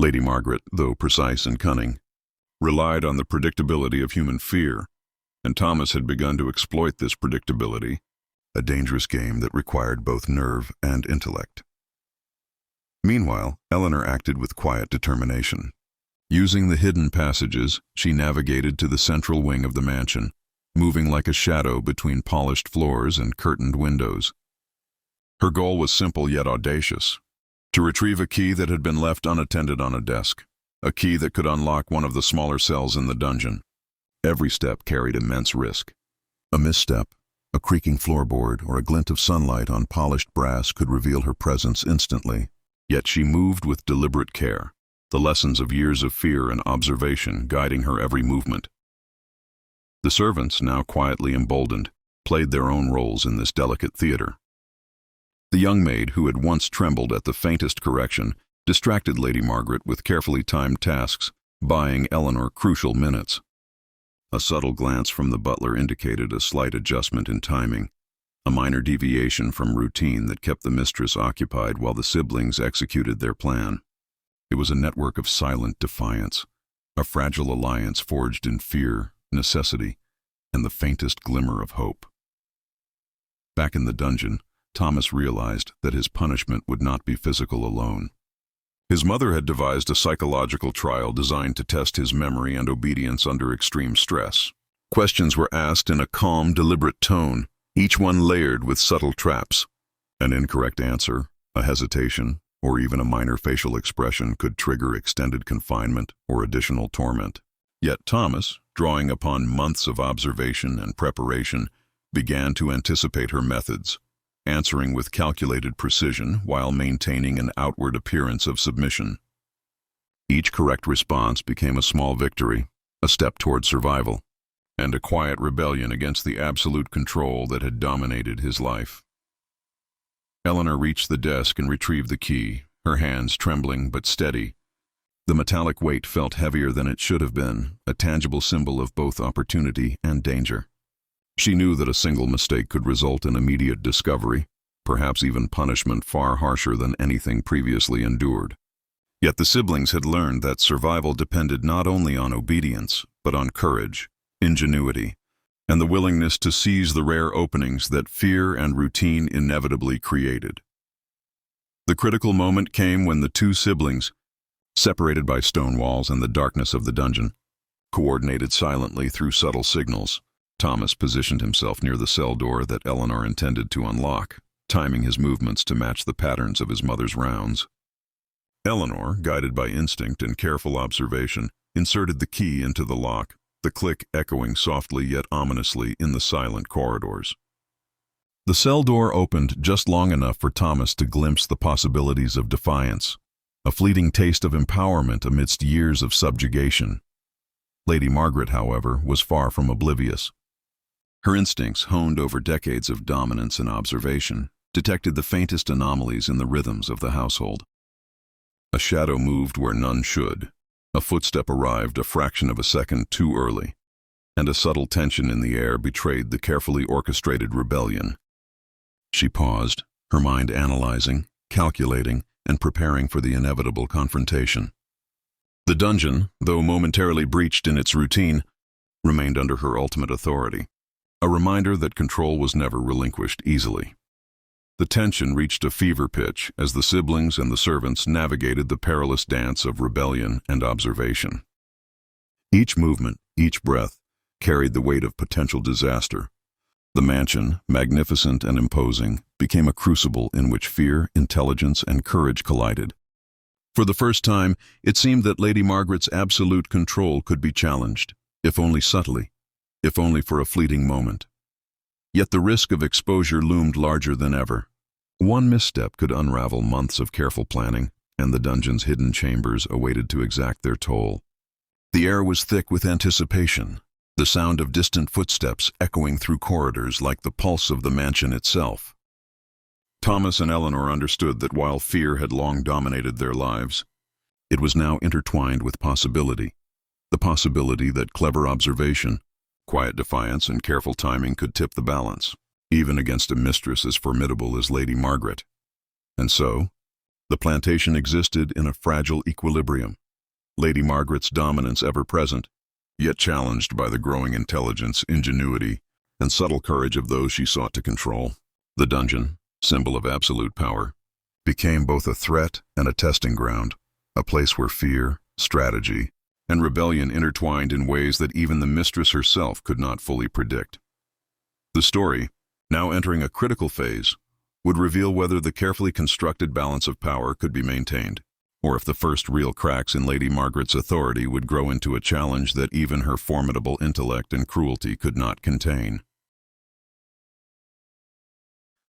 Lady Margaret, though precise and cunning, relied on the predictability of human fear, and Thomas had begun to exploit this predictability, a dangerous game that required both nerve and intellect. Meanwhile, Eleanor acted with quiet determination. Using the hidden passages, she navigated to the central wing of the mansion, moving like a shadow between polished floors and curtained windows. Her goal was simple yet audacious: to retrieve a key that had been left unattended on a desk, a key that could unlock one of the smaller cells in the dungeon. Every step carried immense risk. A misstep, a creaking floorboard, or a glint of sunlight on polished brass could reveal her presence instantly. Yet she moved with deliberate care, the lessons of years of fear and observation guiding her every movement. The servants, now quietly emboldened, played their own roles in this delicate theater. The young maid, who had once trembled at the faintest correction, distracted Lady Margaret with carefully timed tasks, buying Eleanor crucial minutes. A subtle glance from the butler indicated a slight adjustment in timing, a minor deviation from routine that kept the mistress occupied while the siblings executed their plan. It was a network of silent defiance, a fragile alliance forged in fear, necessity, and the faintest glimmer of hope. Back in the dungeon, Thomas realized that his punishment would not be physical alone. His mother had devised a psychological trial designed to test his memory and obedience under extreme stress. Questions were asked in a calm, deliberate tone, each one layered with subtle traps. An incorrect answer, A hesitation, or even a minor facial expression could trigger extended confinement or additional torment. Yet Thomas, drawing upon months of observation and preparation, began to anticipate her methods, answering with calculated precision while maintaining an outward appearance of submission. Each correct response became a small victory, a step toward survival, and a quiet rebellion against the absolute control that had dominated his life. Eleanor reached the desk and retrieved the key, her hands trembling but steady. The metallic weight felt heavier than it should have been, a tangible symbol of both opportunity and danger. She knew that a single mistake could result in immediate discovery, perhaps even punishment far harsher than anything previously endured. Yet the siblings had learned that survival depended not only on obedience, but on courage, ingenuity, and the willingness to seize the rare openings that fear and routine inevitably created. The critical moment came when the two siblings, separated by stone walls and the darkness of the dungeon, coordinated silently through subtle signals. Thomas positioned himself near the cell door that Eleanor intended to unlock, timing his movements to match the patterns of his mother's rounds. Eleanor, guided by instinct and careful observation, inserted the key into the lock, the click echoing softly yet ominously in the silent corridors. The cell door opened just long enough for Thomas to glimpse the possibilities of defiance, a fleeting taste of empowerment amidst years of subjugation. Lady Margaret, however, was far from oblivious. Her instincts, honed over decades of dominance and observation, detected the faintest anomalies in the rhythms of the household. A shadow moved where none should, a footstep arrived a fraction of a second too early, and a subtle tension in the air betrayed the carefully orchestrated rebellion. She paused, her mind analyzing, calculating, and preparing for the inevitable confrontation. The dungeon, though momentarily breached in its routine, remained under her ultimate authority, a reminder that control was never relinquished easily. The tension reached a fever pitch as the siblings and the servants navigated the perilous dance of rebellion and observation. Each movement, each breath, carried the weight of potential disaster. The mansion, magnificent and imposing, became a crucible in which fear, intelligence, and courage collided. For the first time, it seemed that Lady Margaret's absolute control could be challenged, if only subtly, if only for a fleeting moment. Yet the risk of exposure loomed larger than ever. One misstep could unravel months of careful planning, and the dungeon's hidden chambers awaited to exact their toll. The air was thick with anticipation, the sound of distant footsteps echoing through corridors like the pulse of the mansion itself. Thomas and Eleanor understood that while fear had long dominated their lives, it was now intertwined with possibility, the possibility that clever observation, quiet defiance, and careful timing could tip the balance, even against a mistress as formidable as Lady Margaret. And so, the plantation existed in a fragile equilibrium, Lady Margaret's dominance ever present, yet challenged by the growing intelligence, ingenuity, and subtle courage of those she sought to control. The dungeon, symbol of absolute power, became both a threat and a testing ground, a place where fear, strategy, and rebellion intertwined in ways that even the mistress herself could not fully predict. The story, now entering a critical phase, would reveal whether the carefully constructed balance of power could be maintained, or if the first real cracks in Lady Margaret's authority would grow into a challenge that even her formidable intellect and cruelty could not contain.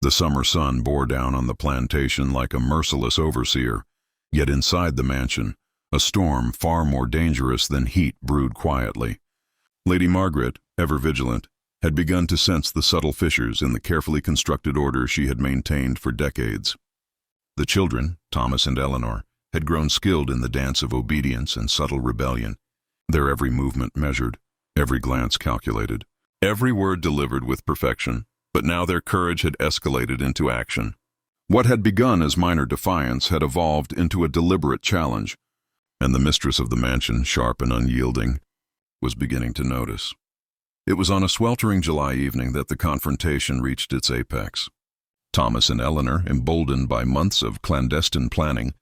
The summer sun bore down on the plantation like a merciless overseer, yet inside the mansion, a storm far more dangerous than heat brewed quietly. Lady Margaret, ever vigilant, had begun to sense the subtle fissures in the carefully constructed order she had maintained for decades. The children, Thomas and Eleanor, had grown skilled in the dance of obedience and subtle rebellion, their every movement measured, every glance calculated, every word delivered with perfection, but now their courage had escalated into action. What had begun as minor defiance had evolved into a deliberate challenge, and the mistress of the mansion, sharp and unyielding, was beginning to notice. It was on a sweltering July evening that the confrontation reached its apex. Thomas and Eleanor, emboldened by months of clandestine planning,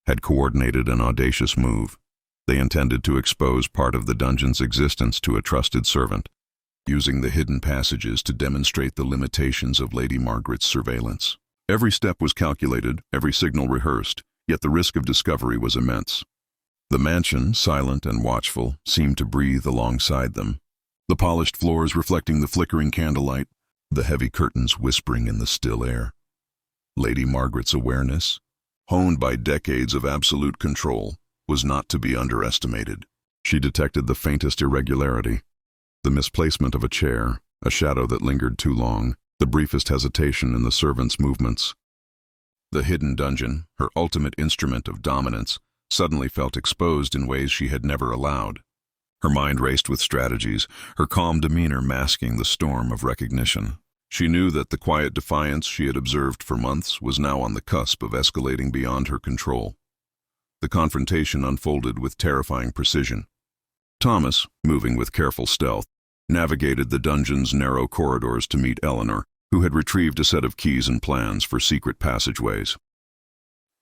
had coordinated an audacious move. They intended to expose part of the dungeon's existence to a trusted servant, using the hidden passages to demonstrate the limitations of Lady Margaret's surveillance. Every step was calculated, every signal rehearsed, yet the risk of discovery was immense. The mansion, silent and watchful, seemed to breathe alongside them, the polished floors reflecting the flickering candlelight, the heavy curtains whispering in the still air. Lady Margaret's awareness, honed by decades of absolute control, was not to be underestimated. She detected the faintest irregularity, the misplacement of a chair, a shadow that lingered too long, the briefest hesitation in the servants' movements. The hidden dungeon, her ultimate instrument of dominance, suddenly felt exposed in ways she had never allowed. Her mind raced with strategies, her calm demeanor masking the storm of recognition. She knew that the quiet defiance she had observed for months was now on the cusp of escalating beyond her control. The confrontation unfolded with terrifying precision. Thomas, moving with careful stealth, navigated the dungeon's narrow corridors to meet Eleanor, who had retrieved a set of keys and plans for secret passageways.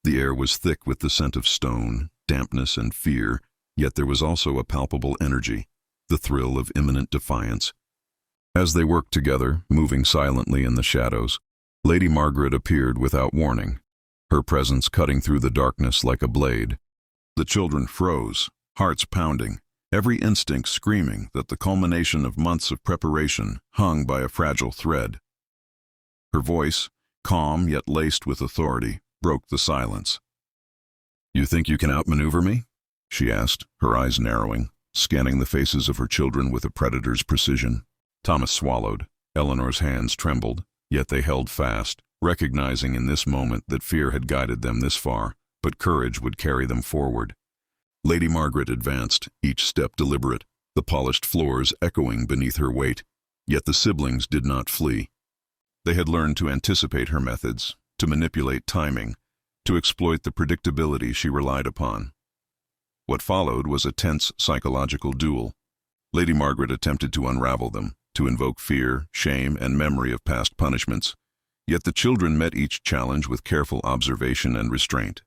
The air was thick with the scent of stone, dampness, and fear, yet there was also a palpable energy, the thrill of imminent defiance. As they worked together, moving silently in the shadows, Lady Margaret appeared without warning, her presence cutting through the darkness like a blade. The children froze, hearts pounding, every instinct screaming that the culmination of months of preparation hung by a fragile thread. Her voice, calm yet laced with authority, broke the silence. "You think you can outmaneuver me?" she asked, her eyes narrowing, scanning the faces of her children with a predator's precision. Thomas swallowed. Eleanor's hands trembled, yet they held fast, recognizing in this moment that fear had guided them this far, but courage would carry them forward. Lady Margaret advanced, each step deliberate, the polished floors echoing beneath her weight, yet the siblings did not flee. They had learned to anticipate her methods, to manipulate timing, to exploit the predictability she relied upon. What followed was a tense psychological duel. Lady Margaret attempted to unravel them, to invoke fear, shame, and memory of past punishments, yet the children met each challenge with careful observation and restraint.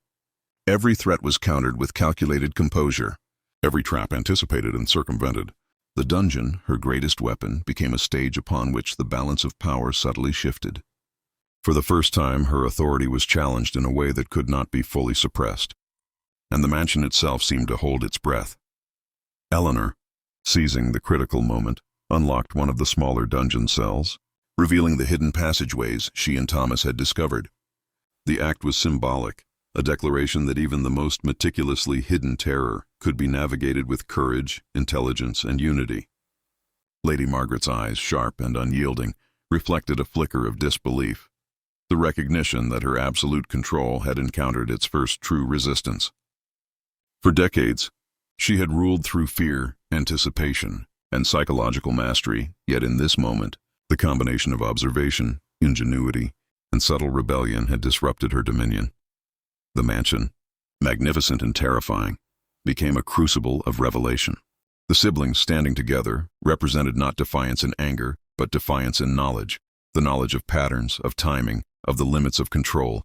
Every threat was countered with calculated composure, every trap anticipated and circumvented. The dungeon, her greatest weapon, became a stage upon which the balance of power subtly shifted. For the first time, her authority was challenged in a way that could not be fully suppressed, and the mansion itself seemed to hold its breath. Eleanor, seizing the critical moment, unlocked one of the smaller dungeon cells, revealing the hidden passageways she and Thomas had discovered. The act was symbolic, a declaration that even the most meticulously hidden terror could be navigated with courage, intelligence, and unity. Lady Margaret's eyes, sharp and unyielding, reflected a flicker of disbelief, the recognition that her absolute control had encountered its first true resistance. For decades, she had ruled through fear, anticipation, and psychological mastery, yet in this moment, the combination of observation, ingenuity, and subtle rebellion had disrupted her dominion. The mansion, magnificent and terrifying, became a crucible of revelation. The siblings standing together represented not defiance in anger, but defiance in knowledge, the knowledge of patterns, of timing, of the limits of control.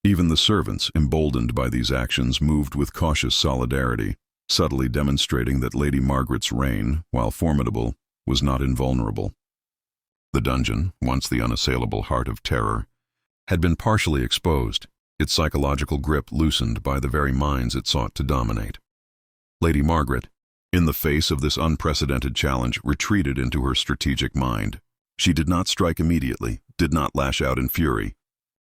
Even the servants, emboldened by these actions, moved with cautious solidarity, subtly demonstrating that Lady Margaret's reign, while formidable, was not invulnerable. The dungeon, once the unassailable heart of terror, had been partially exposed, its psychological grip loosened by the very minds it sought to dominate. Lady Margaret, in the face of this unprecedented challenge, retreated into her strategic mind. She did not strike immediately, did not lash out in fury.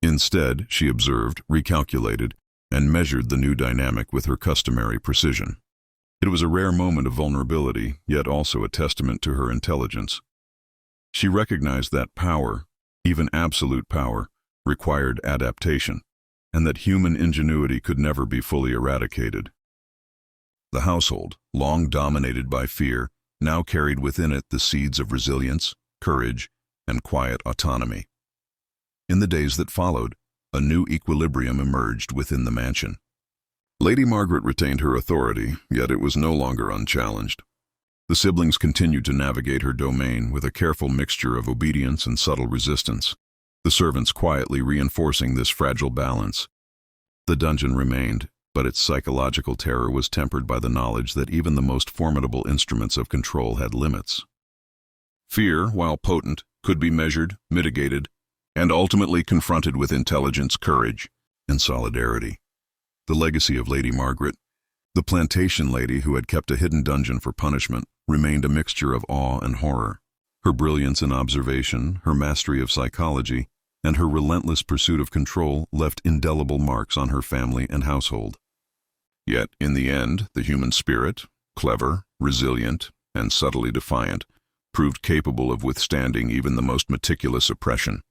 Instead, she observed, recalculated, and measured the new dynamic with her customary precision. It was a rare moment of vulnerability, yet also a testament to her intelligence. She recognized that power, even absolute power, required adaptation, and that human ingenuity could never be fully eradicated. The household, long dominated by fear, now carried within it the seeds of resilience, courage, and quiet autonomy. In the days that followed, a new equilibrium emerged within the mansion. Lady Margaret retained her authority, yet it was no longer unchallenged. The siblings continued to navigate her domain with a careful mixture of obedience and subtle resistance, the servants quietly reinforcing this fragile balance. The dungeon remained, but its psychological terror was tempered by the knowledge that even the most formidable instruments of control had limits. Fear, while potent, could be measured, mitigated, and ultimately confronted with intelligence, courage, and solidarity. The legacy of Lady Margaret, the plantation lady who had kept a hidden dungeon for punishment, remained a mixture of awe and horror. Her brilliance in observation, her mastery of psychology, and her relentless pursuit of control left indelible marks on her family and household. Yet, in the end, the human spirit, clever, resilient, and subtly defiant, proved capable of withstanding even the most meticulous oppression.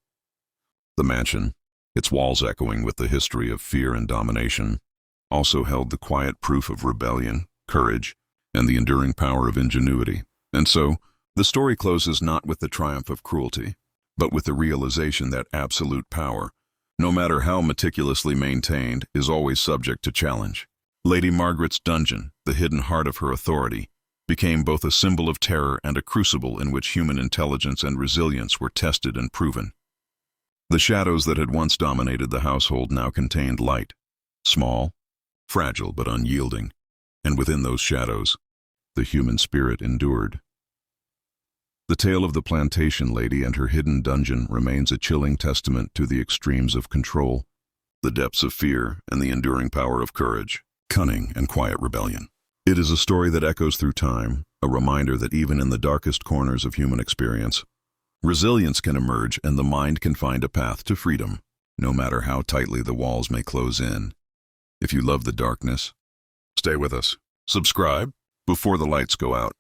The mansion, its walls echoing with the history of fear and domination, also held the quiet proof of rebellion, courage, and the enduring power of ingenuity. And so, the story closes not with the triumph of cruelty, but with the realization that absolute power, no matter how meticulously maintained, is always subject to challenge. Lady Margaret's dungeon, the hidden heart of her authority, became both a symbol of terror and a crucible in which human intelligence and resilience were tested and proven. The shadows that had once dominated the household now contained light, small, fragile but unyielding, and within those shadows, the human spirit endured. The tale of the plantation lady and her hidden dungeon remains a chilling testament to the extremes of control, the depths of fear, and the enduring power of courage, cunning, and quiet rebellion. It is a story that echoes through time, a reminder that even in the darkest corners of human experience, resilience can emerge and the mind can find a path to freedom, no matter how tightly the walls may close in. If you love the darkness, stay with us. Subscribe before the lights go out.